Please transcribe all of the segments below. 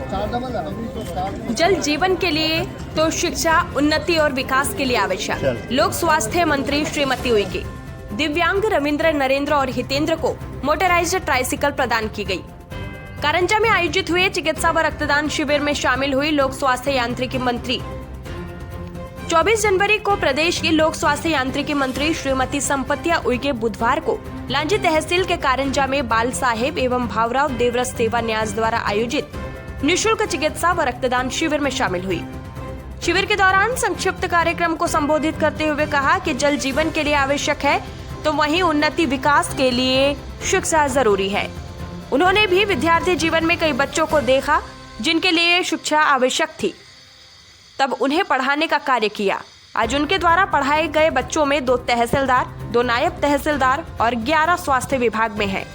जल जीवन के लिए तो शिक्षा, उन्नति और विकास के लिए आवश्यक। लोक स्वास्थ्य मंत्री श्रीमती उइके, दिव्यांग रविंद्र, नरेंद्र और हितेंद्र को मोटराइज्ड ट्राइसिकल प्रदान की गई। कारंजा में आयोजित हुए चिकित्सा व रक्तदान शिविर में शामिल हुई लोक स्वास्थ्य यांत्रिकी मंत्री। 24 जनवरी को प्रदेश की लोक स्वास्थ्य यांत्रिकी मंत्री श्रीमती संपत्तिया उइके बुधवार को लांजी तहसील के कारंजा में बाल साहेब एवं भावराव देवरस सेवा न्यास द्वारा आयोजित निःशुल्क चिकित्सा व रक्तदान शिविर में शामिल हुई। शिविर के दौरान संक्षिप्त कार्यक्रम को संबोधित करते हुए कहा कि जल जीवन के लिए आवश्यक है, तो वहीं उन्नति विकास के लिए शिक्षा जरूरी है। उन्होंने भी विद्यार्थी जीवन में कई बच्चों को देखा जिनके लिए शिक्षा आवश्यक थी, तब उन्हें पढ़ाने का कार्य किया। आज उनके द्वारा पढ़ाए गए बच्चों में 2 तहसीलदार, 2 नायब तहसीलदार और 11 स्वास्थ्य विभाग में हैं।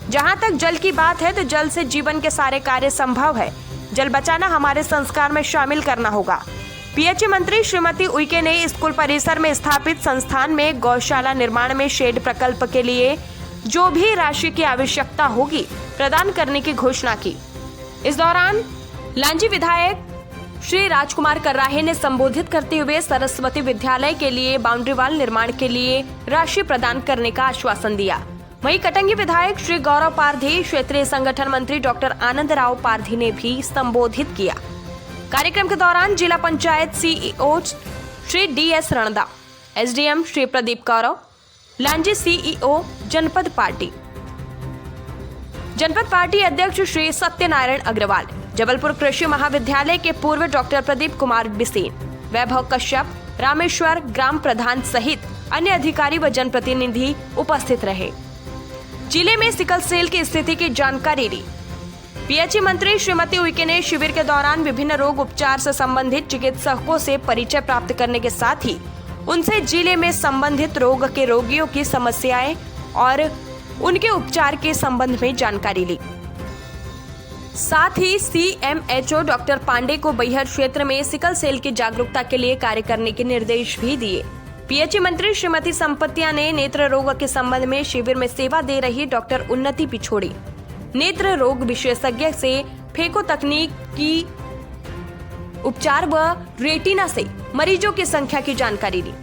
जहां तक जल की बात है तो जल से जीवन के सारे कार्य संभव है। जल बचाना हमारे संस्कार में शामिल करना होगा। पीएचई मंत्री श्रीमती उइके ने स्कूल परिसर में स्थापित संस्थान में गौशाला निर्माण में शेड प्रकल्प के लिए जो भी राशि की आवश्यकता होगी प्रदान करने की घोषणा की। इस दौरान लांजी विधायक श्री राजकुमार कर्राहे ने संबोधित करते हुए सरस्वती विद्यालय के लिए बाउंड्री वाल निर्माण के लिए राशि प्रदान करने का आश्वासन दिया। वहीं कटंगी विधायक श्री गौरव पारधी, क्षेत्रीय संगठन मंत्री डॉक्टर आनंद राव पारधी ने भी संबोधित किया। कार्यक्रम के दौरान जिला panchayat CEO Shri DS Randa, SDM Shri Pradeep Kaurav, Lanji CEO जनपद पार्टी अध्यक्ष श्री सत्यनारायण अग्रवाल, जबलपुर कृषि महाविद्यालय के पूर्व डॉक्टर प्रदीप कुमार बिसेन, वैभव कश्यप, रामेश्वर ग्राम प्रधान सहित अन्य अधिकारी व जनप्रतिनिधि उपस्थित रहे। जिले में सिकल सेल की स्थिति की जानकारी ली। पीएचई मंत्री श्रीमती उइके ने शिविर के दौरान विभिन्न रोग उपचार से संबंधित चिकित्सकों से परिचय प्राप्त करने के साथ ही उनसे जिले में संबंधित रोग के रोगियों की समस्याएं और उनके उपचार के संबंध में जानकारी ली। साथ ही CMHO डॉक्टर पांडे को बैहर क्षेत्र में सिकल सेल की जागरूकता के लिए कार्य करने के निर्देश भी दिए। पीएचई मंत्री श्रीमती संपत्तिया ने नेत्र रोग के संबंध में शिविर में सेवा दे रही डॉक्टर उन्नति पिछोड़ी, नेत्र रोग विशेषज्ञ से फेको तकनीक की उपचार व रेटिना से मरीजों की संख्या की जानकारी ली।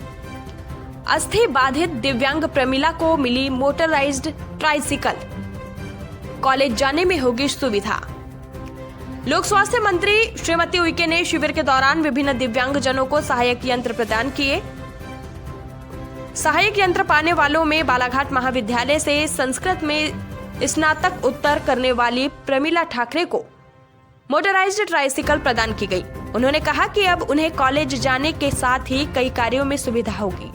अस्थि बाधित दिव्यांग प्रमिला को मिली मोटराइज्ड ट्राइसिकल, कॉलेज जाने में होगी सुविधा। लोक स्वास्थ्य मंत्री श्रीमती उइके ने शिविर के दौरान विभिन्न दिव्यांग जनों को सहायक यंत्र प्रदान किए। सहायक यंत्र पाने वालों में बालाघाट महाविद्यालय से संस्कृत में स्नातक उत्तर करने वाली प्रमिला ठाकरे को मोटराइज्ड ट्राइसिकल प्रदान की गई। उन्होंने कहा कि अब उन्हें कॉलेज जाने के साथ ही कई कार्यों में सुविधा होगी।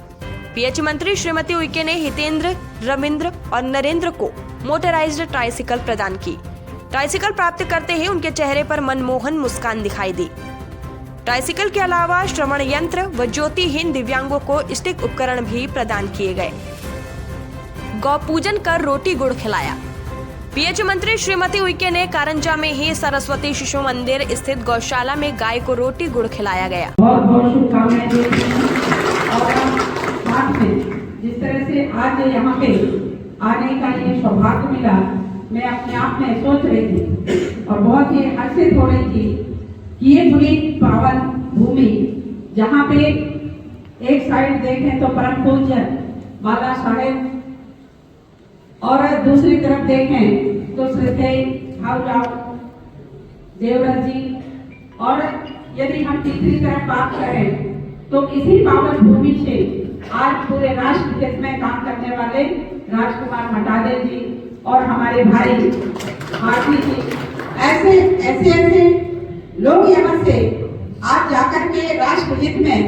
पीएचई मंत्री श्रीमती उइके ने हितेंद्र, रविंद्र और नरेंद्र को मोटराइज्ड ट्राइसिकल प्रदान की। ट्राइसिकल प्राप्त करते ही उनके चेहरे पर मनमोहन मुस्कान दिखाई दी। ट्राइसिकल के अलावा श्रवण यंत्र व ज्योतिहीन दिव्यांगों को स्टिक उपकरण भी प्रदान किए गए। गौ पूजन कर रोटी गुड़ खिलाया। पीएचई मंत्री श्रीमती उइके ने कारंजा में ही सरस्वती शिशु मंदिर स्थित गौशाला में गाय को रोटी गुड़ खिलाया गया। बहुत बहुत शुभकामनाएं जिस तरह से आज यहाँ पे आने का ये सौभाग्य मिला, मैं अपने आप में सोच रही थी और बहुत ही हर्षित हो रही थी कि ये पूरी पावन भूमि, जहाँ पे एक साइड देखें तो परम पूज्य बाला साहेब और दूसरी तरफ देखें तो श्री भावराव देवरस जी, और यदि हम तीसरी तरफ बात करें तो इसी पावन भूमि से आज पूरे राष्ट्र हित में काम करने वाले राजकुमार मटादे जी और हमारे भाई भारती जी, ऐसे ऐसे ऐसे लोग यहाँ से आज जाकर के राष्ट्र हित में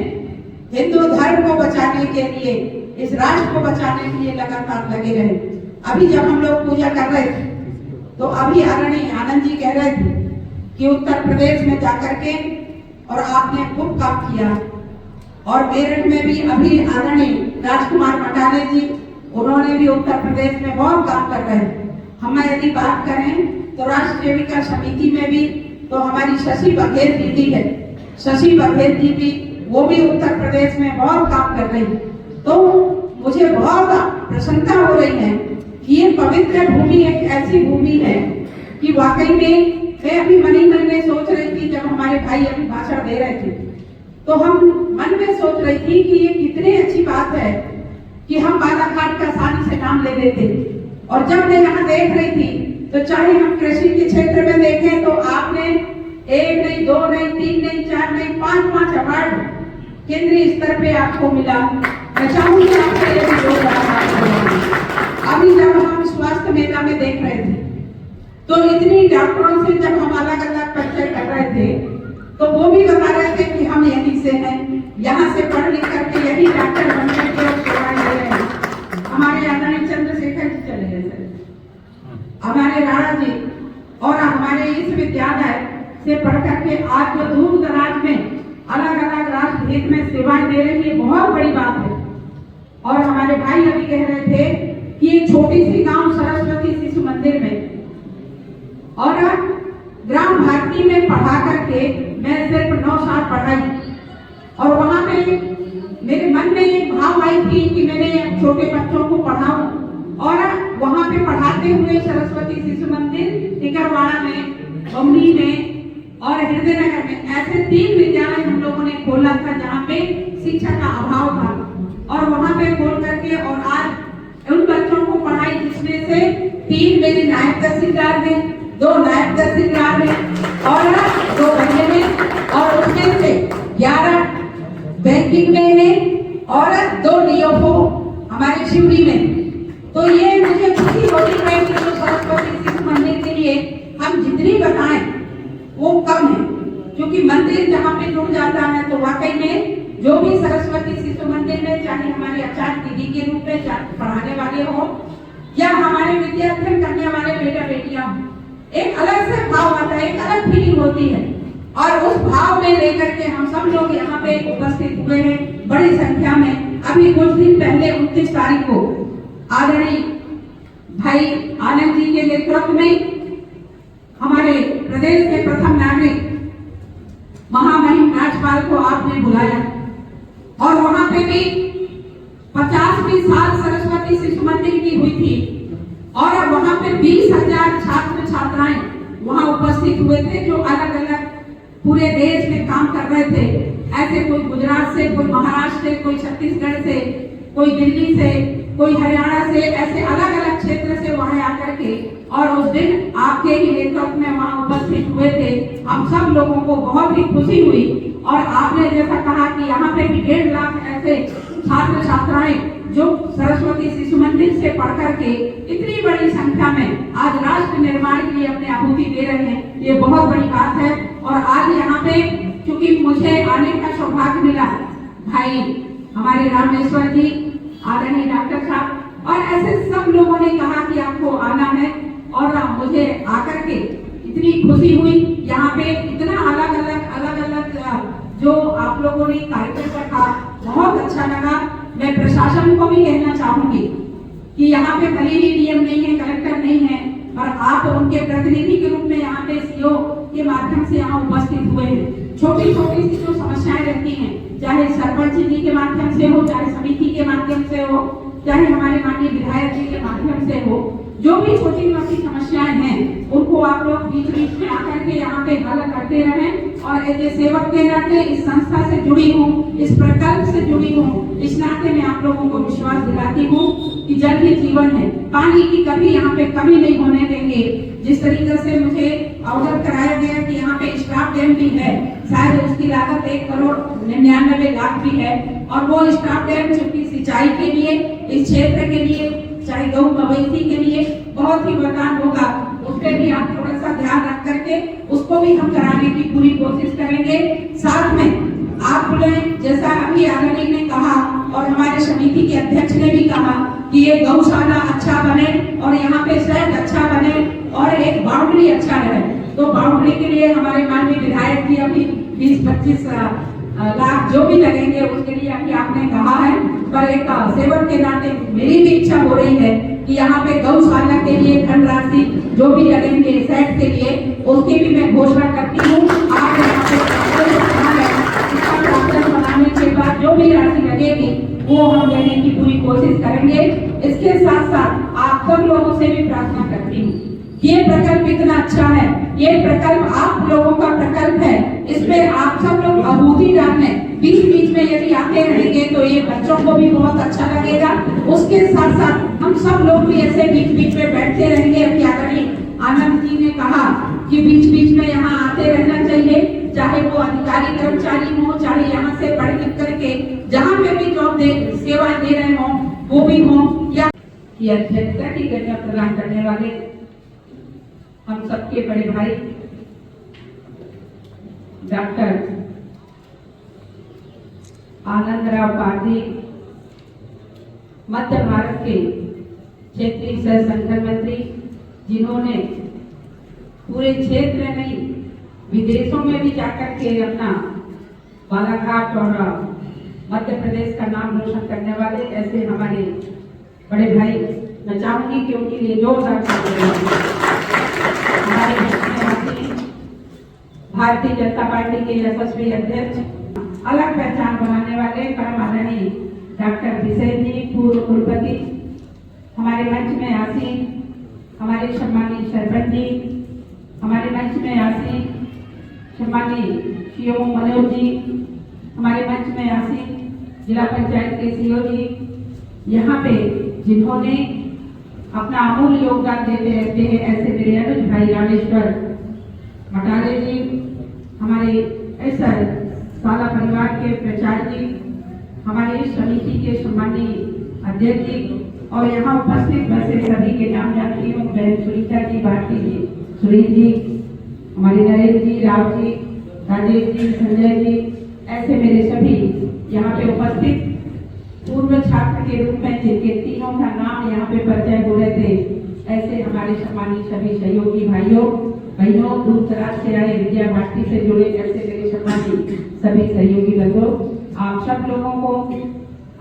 हिंदू धर्म को बचाने के लिए, इस राष्ट्र को बचाने के लिए लगातार लगे रहे। अभी जब हम लोग पूजा कर रहे थे तो अभी आदरणीय आनंद जी कह रहे थे कि उत्तर प्रदेश में जाकर के और आपने खूब काम किया, और मेरठ में भी अभी आदरणीय राजकुमार मटाले जी, उन्होंने भी उत्तर प्रदेश में बहुत काम कर रहे हैं। हम यदि बात करें तो राष्ट्र सेविका समिति में भी तो हमारी शशि बघेल दीदी है, शशि बघेल जी भी, वो भी उत्तर प्रदेश में बहुत काम कर रही है। तो मुझे बहुत प्रसन्नता हो रही है कि ये पवित्र भूमि एक ऐसी भूमि है कि वाकई में मैं अभी मन में सोच रही थी, जब हमारे भाई अभी भाषण दे रहे थे तो हम मन में सोच रही थी कि ये कितनी अच्छी बात है कि हम बालाघाट का आसानी से नाम ले लेते। और जब मैं यहाँ देख रही थी तो चाहे हम कृषि के क्षेत्र में देखें तो आपने 1 नहीं, 2 नहीं, 3 नहीं, 4 नहीं, 5 अवार्ड केंद्रीय स्तर पे आपको मिला। मैं चाहूंगी आपका ये भी अभी जब हम स्वास्थ्य मेला में देख रहे थे तो इतनी डॉक्टरों से जब हम अलग अलग परिचय कर रहे थे तो वो भी बता रहे थे कि हम यहीं से हैं, यहाँ से पढ़ लिख करके यही डॉक्टर बन करके सेवाएं दे रहे हैं। हमारे आदरणीय चंद्रशेखर जी चले गए सर, हमारे राणा जी और हमारे इस विद्यालय से पढ़ करके आज जो दूर दराज में अलग अलग राष्ट्र हित में सेवाएं दे रही है, बहुत बड़ी बात है। और हमारे भाई अभी कह रहे थे कि एक छोटी सी गांव सरस्वती शिशु मंदिर में और ग्राम भारती में पढ़ा करके मैं सिर्फ 9 साल पढ़ाई और वहां पे मेरे मन में एक भाव आई थी कि मैंने छोटे बच्चों को पढ़ाऊं। और वहां पे पढ़ाते हुए सरस्वती शिशु मंदिर, टिकरवाड़ा में, बमनी में और हृदय नगर में ऐसे 3 विद्यालय हम लोगों ने खोला था जहाँ पे शिक्षा का अभाव था। और वहां पे खोल करके और आज उन बच्चों को पढ़ाई जिसमें से 3 मेरे नायब तहसीलदार ने, 2 नायब तहसीलदार ने और 2 बच्चे में और उसमें से 11 बैंकिंग में है और 2 डीओफओ हमारे शिवड़ी में। तो ये मुझे खुशी होती है कि जो सरस्वती शिशु मंदिर के लिए हम जितनी बताएं वो कम है, क्योंकि मंदिर जहाँ पे जुड़ जाता है तो वाकई में जो भी सरस्वती शिशु मंदिर में, चाहे हमारे आचार्य दीदी के रूप में पढ़ाने वाले हो या हमारे विद्यार्थी करने वाले बेटा बेटियां हो, एक अलग से भाव आता है, एक अलग फीलिंग होती है। और उस भाव में लेकर के हम सब लोग यहाँ पे उपस्थित हुए हैं बड़ी संख्या में। अभी कुछ दिन पहले 29 तारीख को आदरणीय भाई आनंद जी के नेतृत्व में हमारे प्रदेश के प्रथम नागरिक महामहिम राज्यपाल को आपने बुलाया और वहां पे भी 50वीं साल सरस्वती शिशु मंदिर की हुई थी और वहां पे 20,000 छात्र छात्राएं वहां उपस्थित हुए थे जो अलग अलग पूरे देश में काम कर रहे थे। ऐसे कोई गुजरात से, कोई महाराष्ट्र से, कोई छत्तीसगढ़ से, कोई दिल्ली से, कोई हरियाणा से, ऐसे अलग अलग क्षेत्र से वहां आकर के और उस दिन आपके ही नेतृत्व में वहां उपस्थित हुए थे। हम सब लोगों को बहुत ही खुशी हुई और आपने जैसा कहा कि यहाँ पे भी 1.5 लाख ऐसे छात्र छात्राएं जो सरस्वती शिशु मंदिर से पढ़ करके इतनी बड़ी संख्या में आज राष्ट्र निर्माण के लिए अपने आहुति दे रहे हैं, ये बहुत बड़ी बात है। और आज यहाँ पे क्योंकि मुझे आने का सौभाग्य मिला, भाई हमारे रामेश्वर जी, आदरणीय डॉक्टर साहब और ऐसे सब लोगों ने कहा कि आपको आना है और मुझे आकर के इतनी खुशी हुई। यहाँ पे इतना अलग अलग जो आप लोगों ने कार्यक्रम रखा, बहुत अच्छा लगा। मैं प्रशासन को भी कहना चाहूंगी कि यहाँ पे भले ही डीएम नहीं है, कलेक्टर नहीं है, पर आप उनके प्रतिनिधि के रूप में यहाँ पे सीओ के माध्यम से यहाँ उपस्थित हुए हैं। छोटी छोटी सी जो समस्याएं रहती हैं, चाहे सरपंच जी के माध्यम से हो, चाहे समिति के माध्यम से हो, चाहे हमारे माननीय विधायक जी के माध्यम से हो, जो भी छोटी मोटी समस्याएं हैं उनको आप लोग बीच बीच में आकर के यहाँ पे हल करते रहें। और एक सेवक के नाते इस संस्था से जुड़ी हूँ, इस प्रकल्प से जुड़ी हूँ, इस नाते मैं आप लोगों को विश्वास दिलाती हूँ कि जल ही जीवन है, पानी की कभी यहाँ पे कमी नहीं होने देंगे। जिस तरीके से मुझे अवगत कराया गया कि यहाँ पे स्टाफ डैम भी है, शायद उसकी लागत 1,99,00,000 भी है और वो स्टाफ डैम चूंकि सिंचाई के लिए, इस क्षेत्र के लिए, चाहे गौ मवेशी के लिए बहुत ही वरदान होगा, उस पर भी आप थोड़ा सा ध्यान रख करके उसको भी हम कराने की पूरी कोशिश करेंगे। साथ में आपने जैसा अभी आदरणीय ने कहा और हमारे समिति के अध्यक्ष ने भी कहा कि ये गौशाला अच्छा बने और यहाँ पे शहर अच्छा बने और एक बाउंड्री अच्छा रहे, तो बाउंड्री के लिए हमारे माननीय विधायक जी अभी 20-25 लाख जो भी लगेंगे उसके लिए अभी आपने कहा है। पर एक सेवक के नाते मेरी भी इच्छा हो रही है कि यहाँ पे गौशाला के लिए धनराशि जो भी लगेंगे सेट के लिए उसकी भी मैं घोषणा करती हूँ। आज यहाँ पे बनाने के बाद जो भी राशि लगेगी वो हम देने की पूरी कोशिश करेंगे। इसके साथ साथ आप सब लोगों से भी प्रार्थना करती हूँ, ये प्रकल्प इतना अच्छा है ये प्रकल्प आप लोगों का प्रकल्प है, इसमें आप सब लोग आहुति डालें। बीच बीच में यदि आते रहेंगे तो ये बच्चों को भी बहुत अच्छा लगेगा। उसके साथ साथ हम सब लोग भी ऐसे बीच बीच में बैठते रहेंगे। अब क्या करें, आनंद जी ने कहा कि बीच बीच में यहाँ आते रहना चाहिए, चाहे वो अधिकारी कर्मचारी हो, चाहे यहाँ से पढ़ लिख करके जहाँ पे भी जॉब दे सेवाएं दे रहे हों वो भी हों, या की अध्यक्षता की कन्या प्रदान करने वाले हम सबके बड़े भाई डॉक्टर आनंदराव पारधी, मध्य भारत के क्षेत्रीय सह संगठन मंत्री, जिन्होंने पूरे क्षेत्र नहीं विदेशों में भी जाकर के अपना बालाघाट और मध्य प्रदेश का नाम रोशन करने वाले ऐसे हमारे बड़े भाई, मैं चाहूंगी कि उनके लिए जोरदार भारतीय जनता पार्टी के यशस्वी अध्यक्ष, अलग पहचान बनाने वाले परम आदरणीय डॉक्टर विजय जी, पूर्व कुलपति, हमारे मंच में आसीन हमारे सम्मानीय सरपंच जी, हमारे मंच में आसीन सम्मानीय सीओ मनोज जी, हमारे मंच में आसीन जिला पंचायत के सीओ जी, यहाँ पे जिन्होंने अपना अमूल्य योगदान देते रहते हैं ऐसे मेरे अनुज भाई रामेश्वर मटारे जी, हमारे ऐसा साला परिवार के प्रचार जी, हमारे इस समिति के सम्मानीय अध्यक्ष जी, और यहाँ उपस्थित वैसे सभी के नाम जानती हूँ, बहन सुनीता जी, भारती जी, सुनील जी, हमारे नरेंद्र जी, राव जी, राजेश जी, संजय जी, ऐसे मेरे सभी यहाँ पे उपस्थित पूर्व छात्र के रूप में जिनके तीनों का नाम यहाँ पे परिचय हो रहे थे, ऐसे हमारे सम्मानित सभी सहयोगी भाइयों बहनों, दूर दराज से आए, विद्या भारती से जुड़े ऐसे मेरे सम्मानित सभी सहयोगी बंधुओं, आप सब लोगों को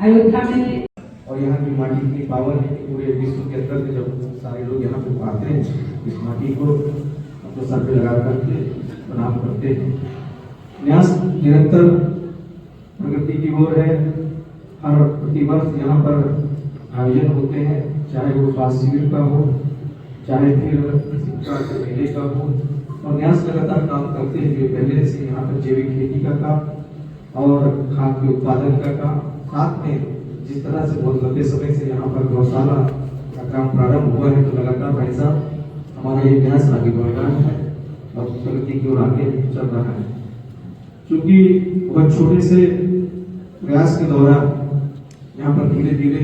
अयोध्या में और यहाँ की माटी इतनी पावन है कि पूरे विश्व के अंदर के जब सारे लोग यहाँ पे आते हैं इस माटी को अपने सर पे लगा करके प्रणाम करते हैं। न्यास निरंतर प्रगति की ओर है। हर प्रतिवर्ष यहाँ पर आयोजन होते हैं, चाहे वो स्वास्थ्य शिविर का हो, चाहे फिर शिक्षा के मेले का हो, और न्यास लगातार काम करते हुए पहले से यहाँ पर जैविक खेती का काम और खाद के उत्पादन का काम, साथ में जिस तरह से बहुत लंबे समय से यहाँ पर गौशाला का काम प्रारंभ हुआ है, तो लगातार भाई साहब हमारा ये न्यास आगे बढ़ रहा है और प्रगति की ओर आगे चल रहा है। क्योंकि बहुत छोटे से प्रयास के दौरान यहाँ पर धीरे धीरे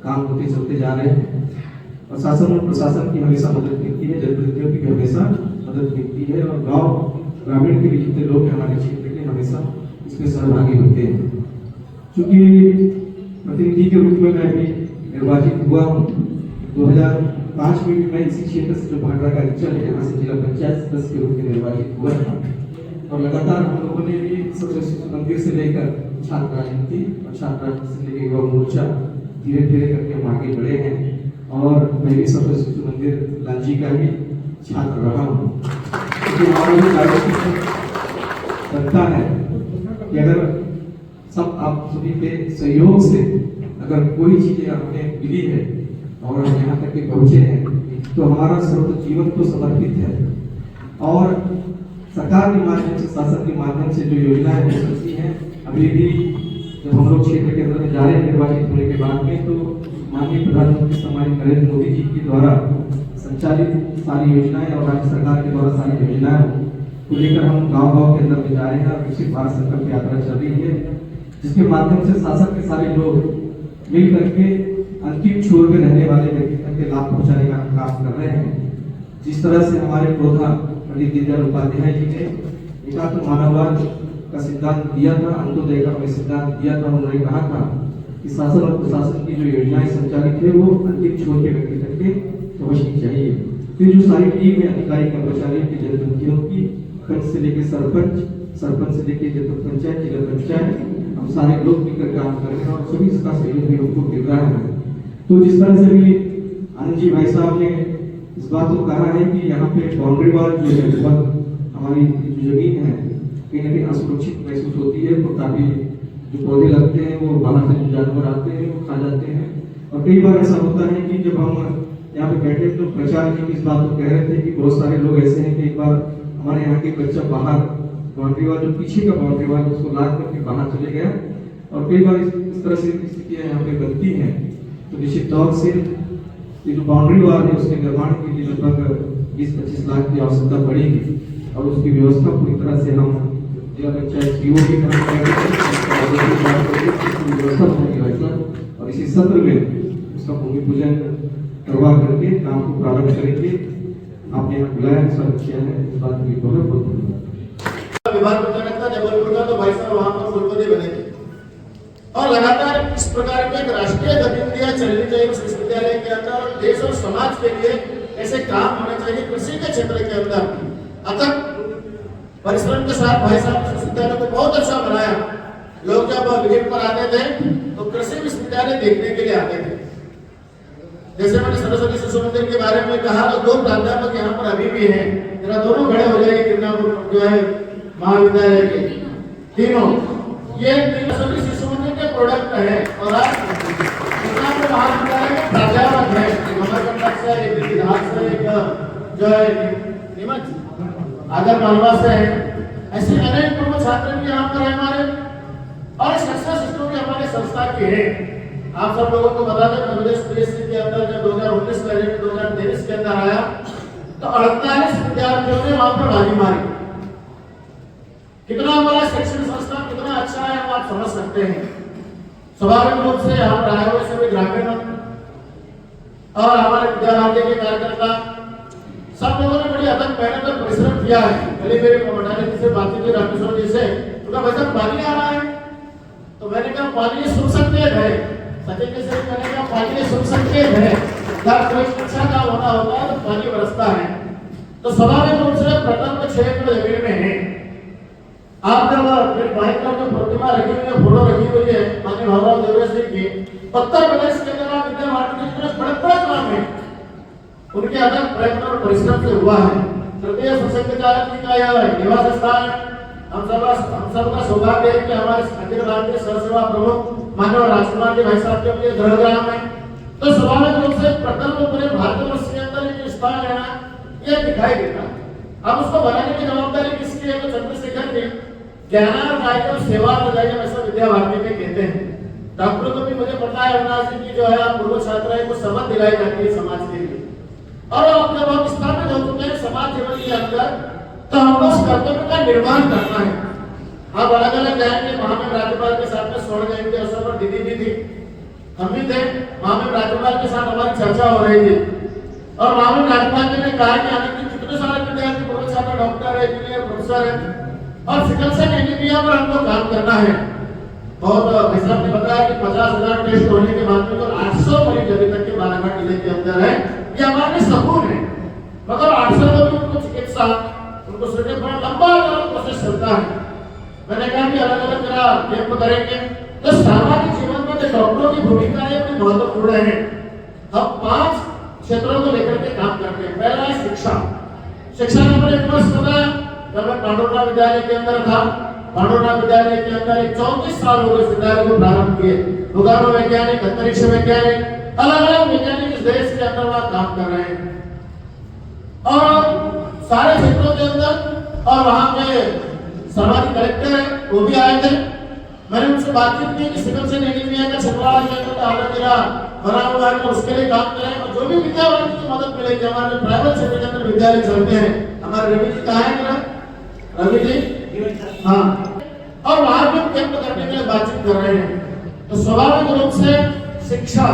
काम होते चलते जा रहे हैं और शासन और प्रशासन की हमेशा मदद मिलती है, जनप्रतिनिधियों की भी हमेशा मदद मिलती है और गांव ग्रामीण के भी जितने लोग हैं हमारे क्षेत्र के हमेशा इसमें सहभागी होते हैं। क्योंकि प्रतिनिधि के रूप में मैं भी निर्वाचित हुआ हूँ। 2005 में भी मैं इसी क्षेत्र से जो भागरा का अंचल है यहाँ से जिला पंचायत सदस्य के रूप में निर्वाचित हुआ था और लगातार हम लोगों ने भी सरस्वती शिशु मंदिर से लेकर छात्र राजनीति और छात्र से लेकर युवा मोर्चा धीरे धीरे करके हम आगे बढ़े हैं और मैं भी सरस्वती शिशु मंदिर लांजी का ही छात्र रहा हूँ। क्योंकि हमारा जो राजनीति बनता है कि अगर सब आप सभी के सहयोग से अगर कोई चीजें हमें मिली है और हम यहाँ तक के पहुंचे हैं तो हमारा सर्व जीवन तो समर्पित है और सरकार के माध्यम से, शासन के माध्यम से जो योजनाएं हो सकती हैं, अभी भी जब हम लोग क्षेत्र के अंदर में जा रहे हैं निर्वाचित होने के बाद में, तो माननीय प्रधानमंत्री सम्मानित नरेंद्र मोदी जी के द्वारा संचालित सारी योजनाएं और राज्य सरकार के द्वारा सारी योजनाएं को लेकर हम गांव-गांव के अंदर में जा रहे हैं और विकसित भारत संकल्प यात्रा चल रही है, जिसके माध्यम से शासन के सारे लोग मिल करके अंतिम छोर में रहने वाले व्यक्ति तक के लाभ पहुंचाने का काम कर रहे हैं। जिस तरह से हमारे प्रोधा पंडित दीनदयाल उपाध्याय जी ने एकात्म मानववाद का सिद्धांत दिया था, अंत्योदय का हमें सिद्धांत दिया था, उन्होंने कहा था कि शासन और प्रशासन की जो योजनाएं संचालित है वो अंतिम छोर के व्यक्ति तक के पहुंचनी चाहिए। फिर जो सारी टीम है अधिकारी कर्मचारियों की, जनप्रतिनिधियों की, खंड से लेकर सरपंच से लेकर जनपद पंचायत, जिला पंचायत, हम सारे लोग मिलकर काम कर रहे हैं और सभी इसका सहयोग भी हमको मिल रहा है। तो जिस तरह से भी आनंद जी भाई साहब ने इस बात को कहा है कि यहाँ पे बाउंड्री वाल जो है बहुत हमारी जो जमीन है कहीं ना कहीं असुरक्षित महसूस होती है, तो काफी जो पौधे लगते हैं वो बाहर से जो जानवर आते हैं वो खा जाते हैं और कई बार ऐसा होता है कि जब हम यहाँ पे बैठे तो प्रचार की इस बात को कह रहे थे कि बहुत सारे लोग ऐसे हैं कि एक बार हमारे यहाँ के बच्चा बाहर बाउंड्री वाल जो पीछे का बाउंड्री वाल उसको लाद करके बाहर चले गया और कई बार इस तरह से स्थितियां यहाँ पे बनती हैं। तो निश्चित तौर से ये जो बाउंड्री वाल है उसके निर्माण के लिए लगभग 20-25 लाख की आवश्यकता पड़ेगी और उसकी व्यवस्था पूरी तरह से हम जिला पंचायत सीओ की तरफ व्यवस्था होगी और इसी सत्र में उसका भूमि पूजन करवा करके काम को प्रारंभ करेंगे। आपने यहाँ बुलाया स्वागत किया है, इस बात के लिए बहुत बहुत धन्यवाद। विभाग का जबलपुर का तो भाई साहब वहां पर कुलपति बनेंगे और लगातार इस प्रकार की एक राष्ट्रीय गतिविधियां चलनी चाहिए उस विश्वविद्यालय के अंदर और देश और समाज के लिए ऐसे काम होने चाहिए कृषि के क्षेत्र के अंदर। अतः परिश्रम के साथ भाई साहब विश्वविद्यालय को बहुत अच्छा बनाया। लोग जब विजिट पर आते थे तो कृषि विश्वविद्यालय देखने के लिए आते थे। जैसे मैंने सरस्वती शिशु मंदिर के बारे में कहा तो 2 प्राध्यापक यहाँ पर अभी भी हैं, जरा दोनों खड़े हो जाएंगे किरनापुर जो है महाविद्यालय के तीनों, ये सरस्वती शिशु मंदिर के प्रोडक्ट है और आज किरनापुर महाविद्यालय के प्राध्यापक है अमरकंटक से, एक विधान से, एक जो है नीमच आगर मालवा से है। ऐसे अनेक पूर्व छात्र भी यहाँ पर है हमारे और शिक्षा सिस्टम भी हमारे संस्था की है। आप सब लोगों को बता दें प्रदेश पीएससी के अंदर जब 2019 का रिजल्ट 2023 के अंदर आया तो 48 विद्यार्थियों ने वहां पर बाजी मारी। कितना हमारा शिक्षण संस्था कितना अच्छा है हम आप समझ सकते हैं। स्वाभाविक रूप से यहाँ पर आए हुए सभी ग्रामीण और हमारे विद्यार्थी के कार्यकर्ता सब लोगों ने बड़ी अथक मेहनत और परिश्रम किया है। पहले मेरे मटाने जी से बातचीत की रामेश्वर जी से उनका वैसा पानी आ रहा है तो मैंने कहा पानी सुन सकते हैं सचिन जी से मैंने कहा पानी सुन सकते हैं जब कोई अच्छा काम होना होता है तो पानी बरसता है। तो स्वाभाविक रूप से प्रथम 6 एकड़ जमीन में है। आप जब मेरे भाई का जो प्रतिमा रखी हुई है फोटो रखी हुई है माननीय भवराव देवरे सिंह की उत्तर प्रदेश के अंदर विद्या भारती के बड़े बड़े काम है उनके अथक प्रयत्न और परिश्रम से हुआ है। तृतीय सशक्तिचालक जी का यह निवास स्थान है। हम सबका सौभाग्य है कि हमारे अखिल भारतीय सरसेवा प्रमुख माननीय राजकुमार जी भाई साहब के अपने गृहग्राम है। तो स्वाभाविक रूप से प्रकल्प पूरे भारतवर्ष के अंदर एक स्थान है ना ये दिखाई देता है। अब उसको बनाने की जवाबदारी किसकी है तो चंद्रशेखर जी ज्ञान कार्यक्रम सेवा प्रदायक ऐसा विद्या भारती में कहते हैं। डॉक्टरों को भी मुझे पता है अविनाश जी की जो है पूर्व छात्रा है वो समझ दिलाई जाती है समाज के लिए और अब जब हम स्थापित हो चुके हैं समाज जीवन के अंदर तो हमको उस कर्तव्य का निर्माण करना है। आप अलग अलग जाएंगे वहां में राज्यपाल के साथ में स्वर्ण जयंती के अवसर पर दीदी भी थी हम भी थे वहां में राज्यपाल के साथ हमारी चर्चा हो रही थी और वहां में राज्यपाल जी ने कहा कि आने की कितने सारे विद्यार्थी पूर्व छात्र डॉक्टर है इंजीनियर प्रोफेसर है और सिकल सेल एनीमिया पर हमको काम करना है। बहुत फैसला ने बताया कि 50,000 टेस्ट होने के बाद में तो 800 मरीज अभी तक के बालाघाट जिले के अंदर है। ये हमारे सकून है मगर 800 लोग भी उनको चिकित्सा उनको सुनने पर लंबा प्रोसेस चलता है। मैंने कहा कि अलग अलग तरह कैंप करेंगे तो सामाजिक जीवन में जो डॉक्टरों की भूमिका है वो महत्वपूर्ण है। हम 5 क्षेत्रों को लेकर के काम करते हैं। पहला है शिक्षा ने मैंने एक वर्ष बताया जब मैं पांडुरंगा विद्यालय के अंदर था पांडुरंगा विद्यालय के अंदर 34 साल हो गए विद्यालय को प्रारंभ किए। भूगर्भ वैज्ञानिक अंतरिक्ष वैज्ञानिक अलग अलग वैज्ञानिक इस देश के अंदर वहां काम कर रहे हैं और सारे क्षेत्रों के अंदर और वहां पे समाज कलेक्टर है वो भी आए थे। मैंने उनसे बातचीत की कि सिकल सेल एनीमिया का छिड़काव जो हालत मेरा बना हुआ है उसके लिए काम करें और जो भी विद्यार्थी की मदद मिलेगी। हमारे प्राइवेट क्षेत्र के अंदर विद्यालय चलते हैं हमारे रवि जी कहाँ है मेरा रवि जी हाँ और वहां भी कैंप करने के लिए बातचीत कर रहे हैं। तो स्वाभाविक रूप से शिक्षा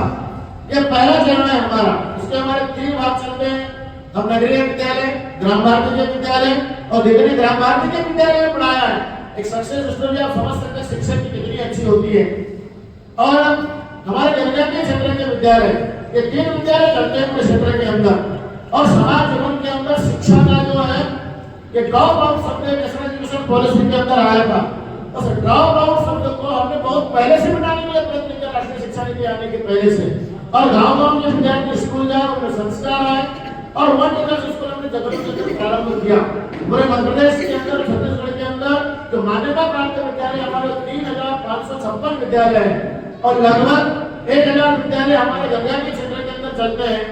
ये पहला चरण है हमारा। उसके हमारे 3 भाग चलते हैं। हम नगरीय विद्यालय ग्राम भारती के विद्यालय और दिल्ली ग्राम भारती के विद्यालय में पढ़ाया है। एक सक्सेस स्टोरी आप समझ सकते हैं शिक्षक की कितनी अच्छी होती है। और हमारे जनजातीय क्षेत्र के विद्यालय ये 3 विद्यालय चलते हैं पूरे क्षेत्र के अंदर और समाज जीवन के अंदर शिक्षा का जो है ये ड्रॉप आउट शब्द नेशनल एजुकेशन पॉलिसी के अंदर आया था। उस ड्रॉप आउट शब्द को हमने बहुत पहले से मिटाने के लिए प्रयत्न किया राष्ट्रीय शिक्षा नीति आने के पहले से और गाँव-गाँव में विद्यार्थी स्कूल जाए उनमें संस्कार आए और वन स्कूल हमने जगह प्रारंभ किया। पूरे मध्य प्रदेश के अंदर छत्तीसगढ़ के अंदर जो मान्यता प्राप्त विद्यालय हमारे 3,556 विद्यालय है और लगभग 1,000 विद्यालय हमारे जनजातीय क्षेत्र के अंदर चलते हैं।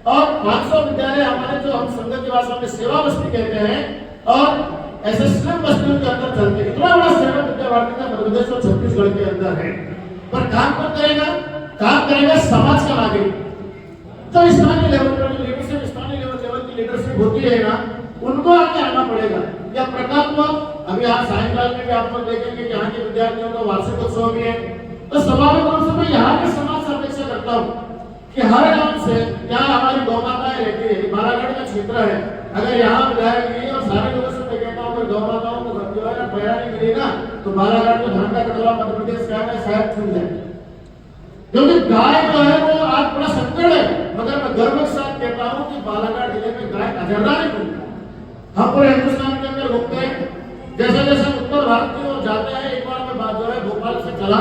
और 500 विद्यालय हमारे जो हम संघ की भाषा में सेवा बस्ती कहते हैं और एसएसएम बस्तियों के अंदर चलते हैं। इतना बड़ा सेवा विद्या भारती का मध्य प्रदेश और छत्तीसगढ़ के अंदर है। पर काम कौन करेगा? काम करेगा समाज का नागरिक। तो स्थानीय लेवल पर जो लीडरशिप, स्थानीय लेवल की लीडरशिप होती है ना, उनको आगे आना पड़ेगा। या प्रकात्मक, अभी आज सायंकाल में भी आप लोग देखेंगे कि यहाँ के विद्यार्थियों का वार्षिक उत्सव भी है। तो स्वाभाविक रूप से मैं यहाँ के समाज से अपेक्षा करता हूँ कि हर गांव से जहाँ हमारी गौ माताएं रहती है, बालाघाट का क्षेत्र है, अगर यहाँ विधायक नहीं और सारे लोगों से मैं कहता हूँ गौ माताओं को जो है ना पैरा नहीं मिली ना, तो बालाघाट को धान का कटोरा मध्य प्रदेश का है शायद छूट जाए। क्योंकि गाय जो है वो आज बड़ा संकट है, मगर मैं गर्व के साथ कहता हूँ कि बालाघाट जिले में गाय अजरदा नहीं मिलती। हम पूरे हिंदुस्तान के अंदर घूमते हैं, जैसे जैसे उत्तर भारत की ओर जाते हैं। एक बार मैं बात जो है भोपाल से चला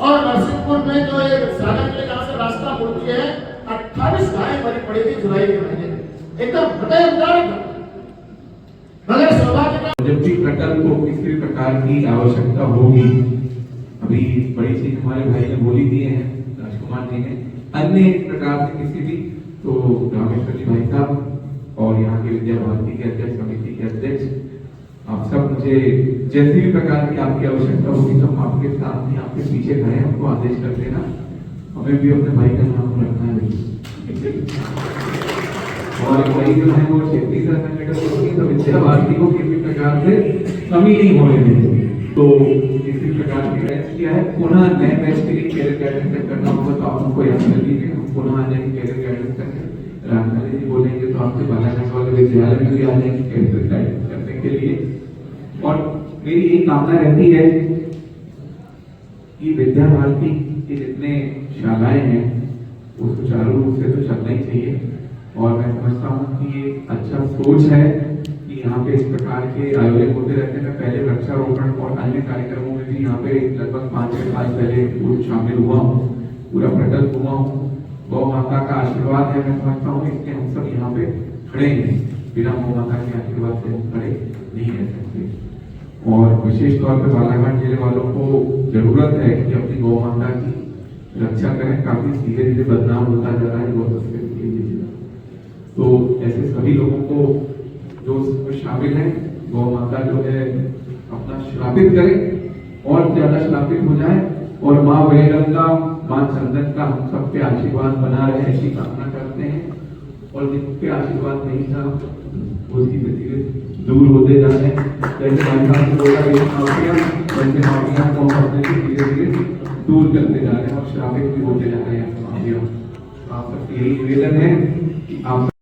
और नरसिंहपुर में जो ये सागर के जहाँ से रास्ता मुड़ती है, 28 गाय मरी पड़ी थी जुलाई के महीने में, एकदम हृदय। मगर सौभाग्य का जब भी प्रकल्प को किसी भी प्रकार की आवश्यकता होगी, अभी बड़ी सी हमारे भाई ने बोली दिए हैं, राजकुमार जी ने, अन्य प्रकार से किसी भी, तो रामेश्वर जी भाई साहब और यहाँ के विद्या भारती के अध्यक्ष, समिति के अध्यक्ष, आप सब मुझे जैसी भी प्रकार की आपकी आवश्यकता होगी तो हम आपके साथ ही आपके पीछे खड़े हैं, हमको आदेश कर देना। हमें भी अपने भाई का नाम रखना है और भाई जो है वो क्षेत्रीय संगठन होगी, तो विद्या भारती को किसी प्रकार से कमी नहीं होने देंगे। तो किसी प्रकार की प्रयास किया है, पुनः नए बैच के लिए कैरियर गाइडेंस करना होगा तो आप हमको याद कर लीजिए, हम पुनः आ जाएंगे कैरियर गाइडेंस करने। रामकाली जी बोलेंगे तो आपके बालाघाट वाले विद्यालय में भी आ जाएंगे कैरियर गाइडेंस करने के लिए। और मेरी ये कामना रहती है कि विद्या भारती के जितने शालाएं हैं वो सुचारू रूप से तो चलना ही चाहिए। और मैं समझता हूँ कि ये अच्छा सोच है कि यहाँ पे इस प्रकार के आयोजन होते रहते हैं। मैं पहले वृक्षारोपण और अन्य कार्यक्रमों में भी यहाँ पे लगभग 5-6 साल पहले शामिल हुआ हूँ, पूरा प्रकल्प हुआ हूँ। गौ माता का आशीर्वाद है, मैं समझता हूँ, इसलिए हम सब यहाँ पे खड़े हैं। बिना गौ माता के आशीर्वाद से हम खड़े नहीं रह सकते। और विशेष तौर पर बालाघाट जिले वालों को जरूरत है कि अपनी गौ माता की रक्षा करें। काफी धीरे धीरे बदनाम होता जा रहा है गौ संस्कृति। तो ऐसे सभी लोगों को जो शामिल हैं, गौ माता जो है अपना श्रापित करें और ज्यादा श्रापित हो जाए और माँ वेदगंगा, माँ चंदन का हम सब पे आशीर्वाद बना रहे, ऐसी कामना करते हैं। और जिनके आशीर्वाद नहीं था वो धीरे धीरे दूर होते जा रहे हैं। जैसे भाई साहब ने बोला वैसे माफिया को हम अपने से धीरे धीरे दूर करते जा रहे हैं और श्रापित भी होते जा रहे हैं माफिया। आप सबसे यही निवेदन है कि आप